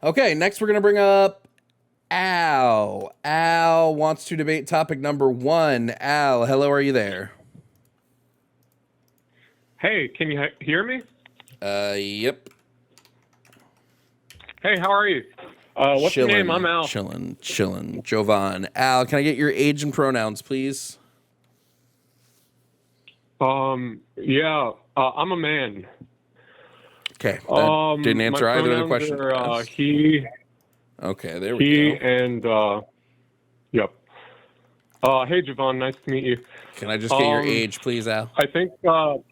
Okay, next we're going to bring up Al. Al wants to debate topic number 1. Al, hello, are you there? Hey, can you hear me? Yep. Hey, how are you? What's your name? I'm Al. Chillin'. Jovan. Al, can I get your age and pronouns, please? Yeah, I'm a man. Okay, that didn't answer either of the questions. He. Okay, there we go. He and, yep. Hey, Jovan, nice to meet you. Can I just get your age, please, Al? I think, oh,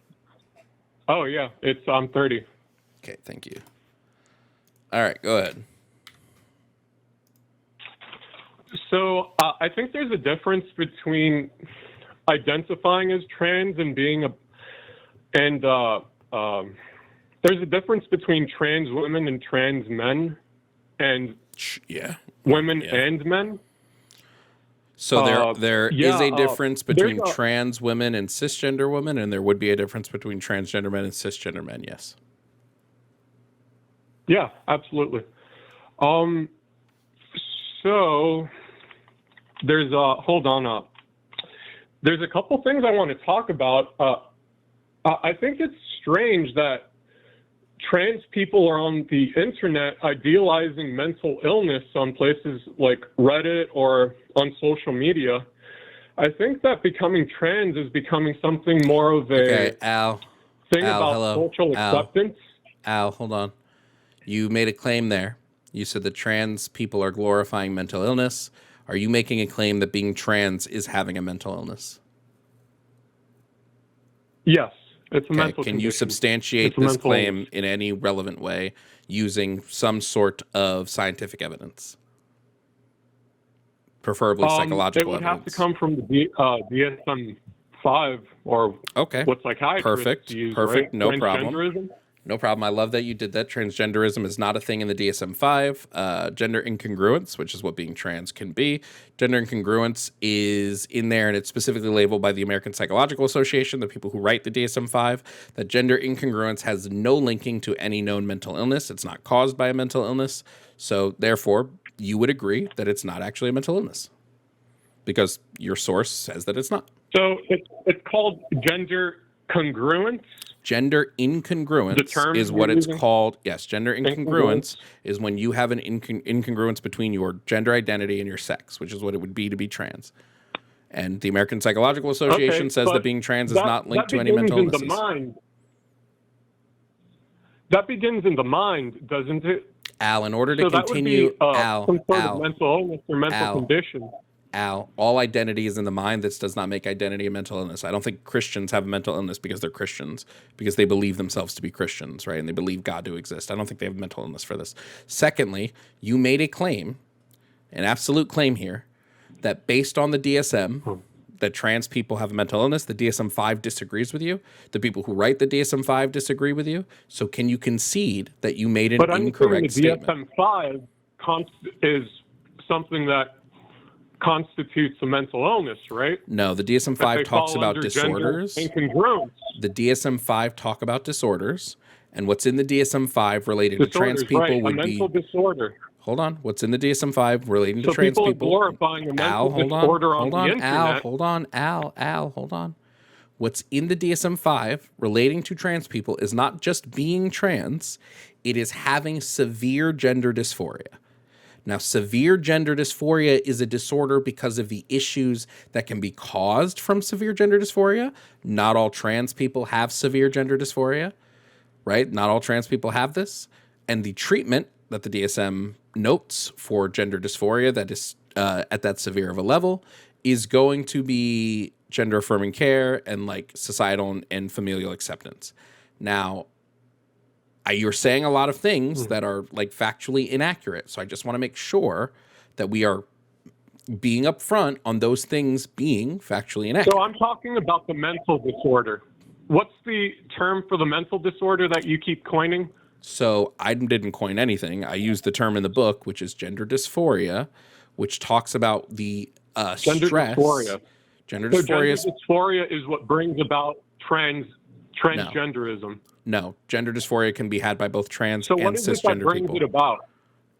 yeah, I'm 30. Okay, thank you. All right, go ahead. So, I think there's a difference between identifying as trans and being there's a difference between trans women and trans men and women and men. So there is a difference between trans women and cisgender women, and there would be a difference between transgender men and cisgender men, yes. Yeah, absolutely. So there's there's a couple things I want to talk about. I think it's strange that trans people are on the internet idealizing mental illness on places like Reddit or on social media. I think that becoming trans is becoming something more of a thing about social acceptance. Al, hold on. You made a claim there. You said that trans people are glorifying mental illness. Are you making a claim that being trans is having a mental illness? Yes. It's a mental condition. Can you substantiate this claim in any relevant way using some sort of scientific evidence? Preferably psychological evidence. It would have to come from the DSM-5 or what psychiatrists use, Perfect. Right? No problem. No problem. I love that you did that. Transgenderism is not a thing in the DSM-5. Gender incongruence, which is what being trans can be. Gender incongruence is in there, and it's specifically labeled by the American Psychological Association, the people who write the DSM-5, that gender incongruence has no linking to any known mental illness. It's not caused by a mental illness. So, therefore, you would agree that it's not actually a mental illness because your source says that it's not. So, it's called gender congruence? Gender incongruence is what it's called. Yes, gender incongruence is when you have an incongruence between your gender identity and your sex, which is what it would be to be trans. And the American Psychological Association says that being trans is not linked to any mental illnesses. That begins in the mind, doesn't it? Al, in order to continue, some sort of mental illness or mental condition. Al, all identity is in the mind. This does not make identity a mental illness. I don't think Christians have a mental illness because they're Christians, because they believe themselves to be Christians, right? And they believe God to exist. I don't think they have a mental illness for this. Secondly, you made a claim, an absolute claim here, that based on the DSM, that trans people have a mental illness. The DSM-5 disagrees with you. The people who write the DSM-5 disagree with you. So can you concede that you made an incorrect statement? But the DSM-5 is something that constitutes a mental illness, right? No, the DSM-5 talks about disorders. The DSM-5 talk about disorders, and what's in the DSM-5 related to trans people would be a mental disorder. Hold on. What's in the DSM-5 relating to trans people? Glorifying a mental disorder on the internet. Hold on. What's in the DSM-5 relating to trans people is not just being trans, it is having severe gender dysphoria. Now, severe gender dysphoria is a disorder because of the issues that can be caused from severe gender dysphoria. Not all trans people have severe gender dysphoria, right? Not all trans people have this. And the treatment that the DSM notes for gender dysphoria that is at that severe of a level is going to be gender affirming care and like societal and familial acceptance. Now, you're saying a lot of things that are like factually inaccurate. So I just want to make sure that we are being upfront on those things being factually inaccurate. So I'm talking about the mental disorder. What's the term for the mental disorder that you keep coining? So I didn't coin anything. I used the term in the book, which is gender dysphoria, which talks about the stress. Dysphoria. Gender So dysphoria gender dysphoria is what brings about transgenderism. No, gender dysphoria can be had by both trans So and what is it that cisgender brings people. it about?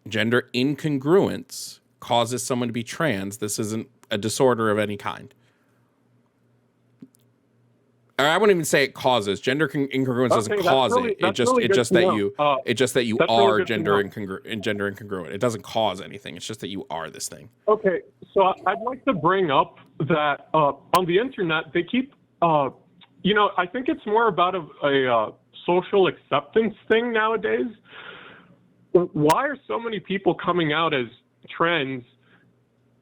Gender incongruence causes someone to be trans. This isn't a disorder of any kind. Or I wouldn't even say it causes. Gender incongruence doesn't cause it. It's just that you are gender incongruent. It doesn't cause anything. It's just that you are this thing. Okay, so I'd like to bring up that on the internet they keep, I think it's more about a social acceptance thing nowadays. Why are so many people coming out as trans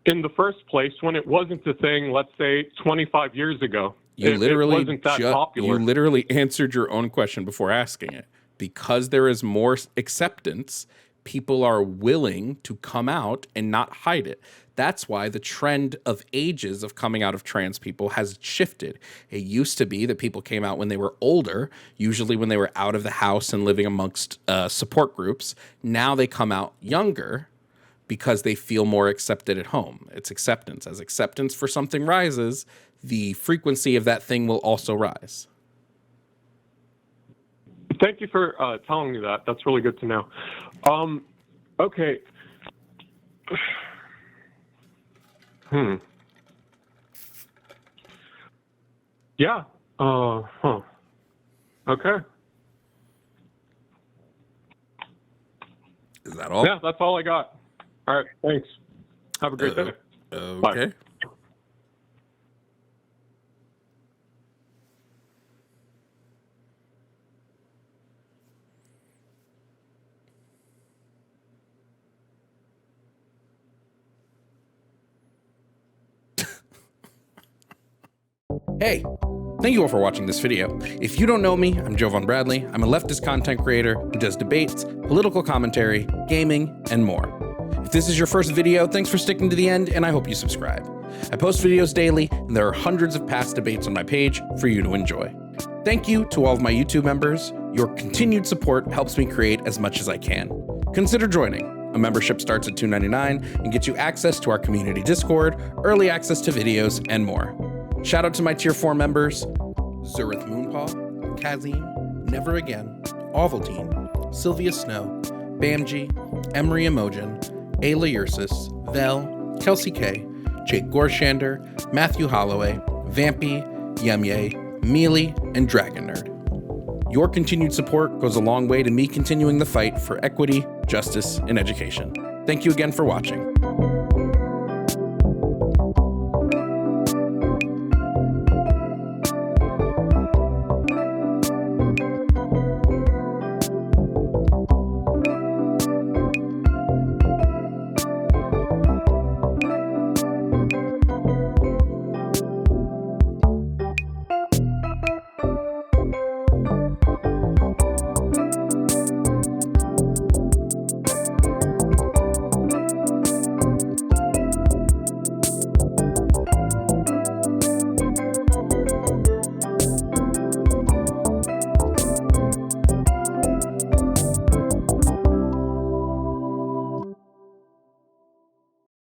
in the first place when it wasn't a thing, let's say, 25 years ago? You literally popular. You literally answered your own question before asking it. Because there is more acceptance, people are willing to come out and not hide it. That's why the trend of ages of coming out of trans people has shifted. It used to be that people came out when they were older, usually when they were out of the house and living amongst support groups. Now they come out younger because they feel more accepted at home. It's acceptance. As acceptance for something rises, the frequency of that thing will also rise. Thank you for telling me that. That's really good to know. Okay. Yeah. Okay. Is that all? Yeah, that's all I got. All right. Thanks. Have a great day. Okay. Bye. Hey, thank you all for watching this video. If you don't know me, I'm Jovan Bradley. I'm a leftist content creator who does debates, political commentary, gaming, and more. If this is your first video, thanks for sticking to the end, and I hope you subscribe. I post videos daily, and there are hundreds of past debates on my page for you to enjoy. Thank you to all of my YouTube members. Your continued support helps me create as much as I can. Consider joining. A membership starts at $2.99 and gets you access to our community Discord, early access to videos, and more. Shout out to my Tier 4 members, Zurith Moonpaw, Kazim, Never Again, Ovaltine, Sylvia Snow, Bamji, Emery Emojin, Ayla Ursus, Vel, Kelsey K, Jake Gorshander, Matthew Holloway, Vampy, Yemye, Mealy, and Dragon Nerd. Your continued support goes a long way to me continuing the fight for equity, justice, and education. Thank you again for watching.